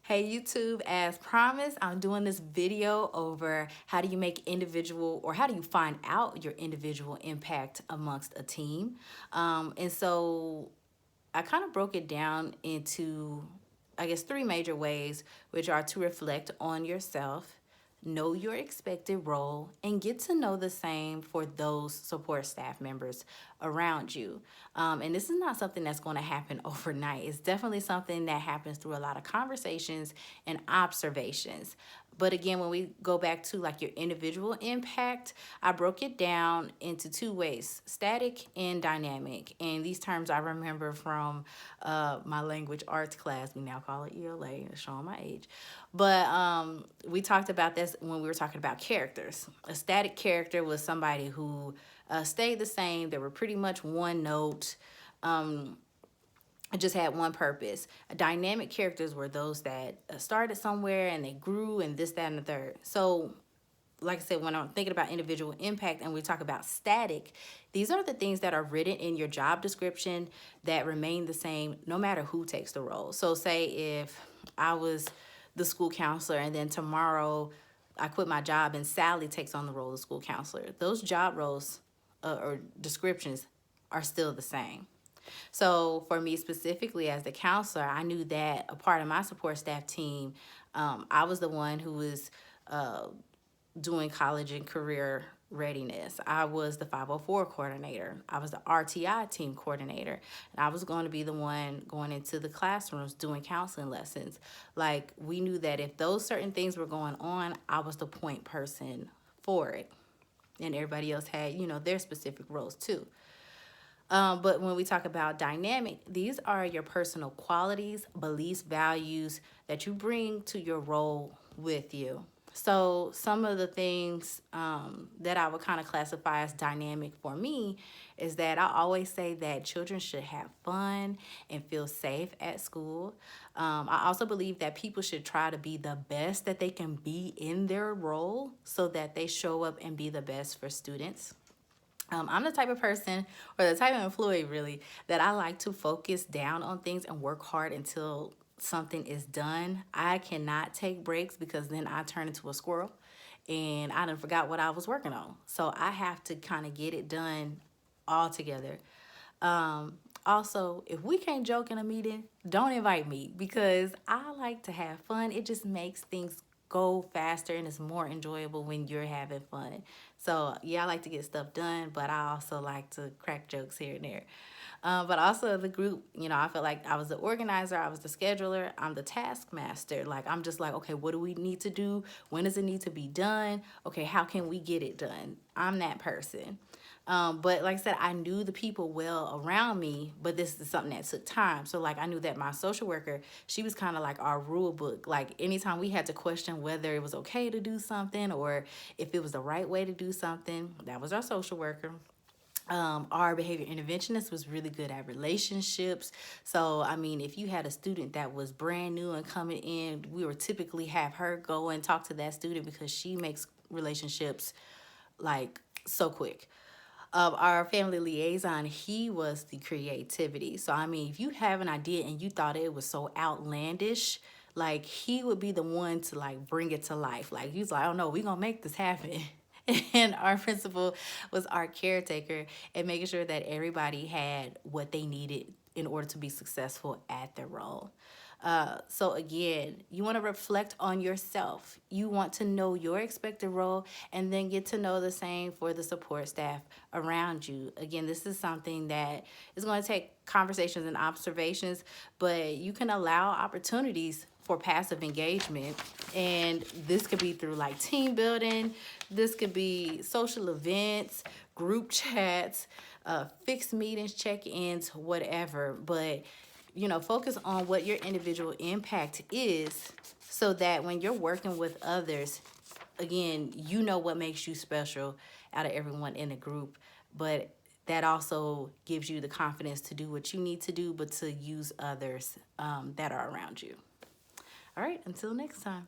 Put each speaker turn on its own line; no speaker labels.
Hey YouTube, as promised, I'm doing this video over how do you make individual or how do you find out your individual impact amongst a team. And so I kind of broke it down into, I guess, three major ways, which are to reflect on yourself, know your expected role, and get to know the same for those support staff members around you. And this is not something that's going to happen overnight. It's definitely something that happens through a lot of conversations and observations. But again, when we go back to like your individual impact, I broke it down into two ways, static and dynamic. And these terms I remember from my language arts class. We now call it ELA, showing my age. But we talked about this when we were talking about characters. A static character was somebody who stayed the same. They were pretty much one note. It just had one purpose. Dynamic characters were those that started somewhere and they grew and this, that, and the third. So like I said, when I'm thinking about individual impact and we talk about static, these are the things that are written in your job description that remain the same no matter who takes the role. So say if I was the school counselor and then tomorrow I quit my job and Sally takes on the role of school counselor, those job roles or descriptions are still the same. So for me specifically as the counselor, I knew that a part of my support staff team, I was the one who was doing college and career readiness. I was the 504 coordinator. I was the RTI team coordinator. And I was going to be the one going into the classrooms doing counseling lessons. Like, we knew that if those certain things were going on, I was the point person for it. And everybody else had, their specific roles too. But when we talk about dynamic, these are your personal qualities, beliefs, values that you bring to your role with you. So some of the things that I would kind of classify as dynamic for me is that I always say that children should have fun and feel safe at school. I also believe that people should try to be the best that they can be in their role so that they show up and be the best for students. I'm the type of person, or the type of employee really, that I like to focus down on things and work hard until something is done. I cannot take breaks because then I turn into a squirrel and I done forgot what I was working on. So I have to kind of get it done all together. Also, if we can't joke in a meeting, don't invite me because I like to have fun. It just makes things go faster and it's more enjoyable when you're having fun. So yeah, I like to get stuff done, but I also like to crack jokes here and there. But also the group, I felt like I was the organizer, I was the scheduler, I'm the taskmaster. Like, I'm just like, okay, what do we need to do? When does it need to be done? Okay, how can we get it done? I'm that person. But like I said, I knew the people well around me, but this is something that took time. So like I knew that my social worker, she was kind of like our rule book. Like anytime we had to question whether it was okay to do something or if it was the right way to do something, that was our social worker. Our behavior interventionist was really good at relationships. So, I mean, if you had a student that was brand new and coming in, we would typically have her go and talk to that student because she makes relationships like so quick. Our family liaison, he was the creativity. So, I mean, if you have an idea and you thought it was so outlandish, like he would be the one to like bring it to life. Like he's like, oh no, we're gonna make this happen. And our principal was our caretaker and making sure that everybody had what they needed in order to be successful at their role. So again, you want to reflect on yourself. You want to know your expected role and then get to know the same for the support staff around you. Again, this is something that is going to take conversations and observations, but you can allow opportunities for passive engagement. And this could be through like team building. This could be social events, group chats, fixed meetings, check-ins, whatever. But focus on what your individual impact is so that when you're working with others, again, you know what makes you special out of everyone in the group, but that also gives you the confidence to do what you need to do, but to use others that are around you. All right, until next time.